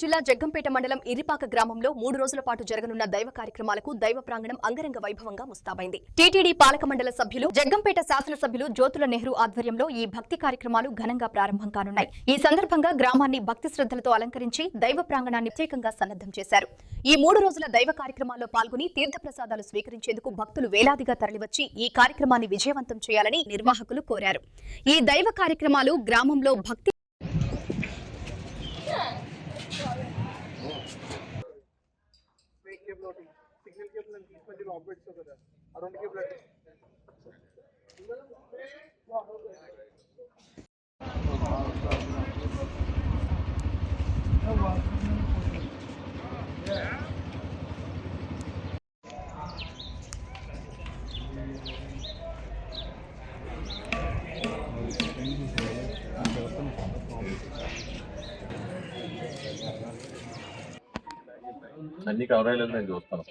జిల్లా జగ్గంపేట మండలం ఇరిపాక గ్రామంలో 3 రోజుల పాటు జరగనున్న దైవ కార్యక్రమాలకు దైవ ప్రాంగణం అంగరంగ వైభవంగా ముస్తాబైంది. టీటీడీ పాలక మండల సభ్యులు, జగ్గంపేట శాసనసభ్యులు జ్యోతుల నెహ్రూ ఆధ్వర్యంలో ఈ భక్తి కార్యక్రమాలు ఘనంగా ప్రారంభం కానున్నాయి. ఈ సందర్భంగా గ్రామాన్ని భక్తి శ్రద్ధలతో అలంకరించి దైవ ప్రాంగణాన్ని ప్రత్యేకంగా సన్నద్ధం చేశారు. ఈ 3 రోజుల దైవ కార్యక్రమాల్లో పాల్గొని తీర్థప్రసాదాలు స్వీకరించేందుకు భక్తులు వేలాదిగా తరలివచ్చి ఈ కార్యక్రమాన్ని విజయవంతం చేయాలని నిర్వాహకులు కోరారు. ఈ దైవ కార్యక్రమాలు గ్రామంలో భక్తి सिग्नल केबल आणि म्हणजे ऑपरेट होतं अराउंड केबल అన్ని కవర్ అయ్యేలా నేను చూస్తాను.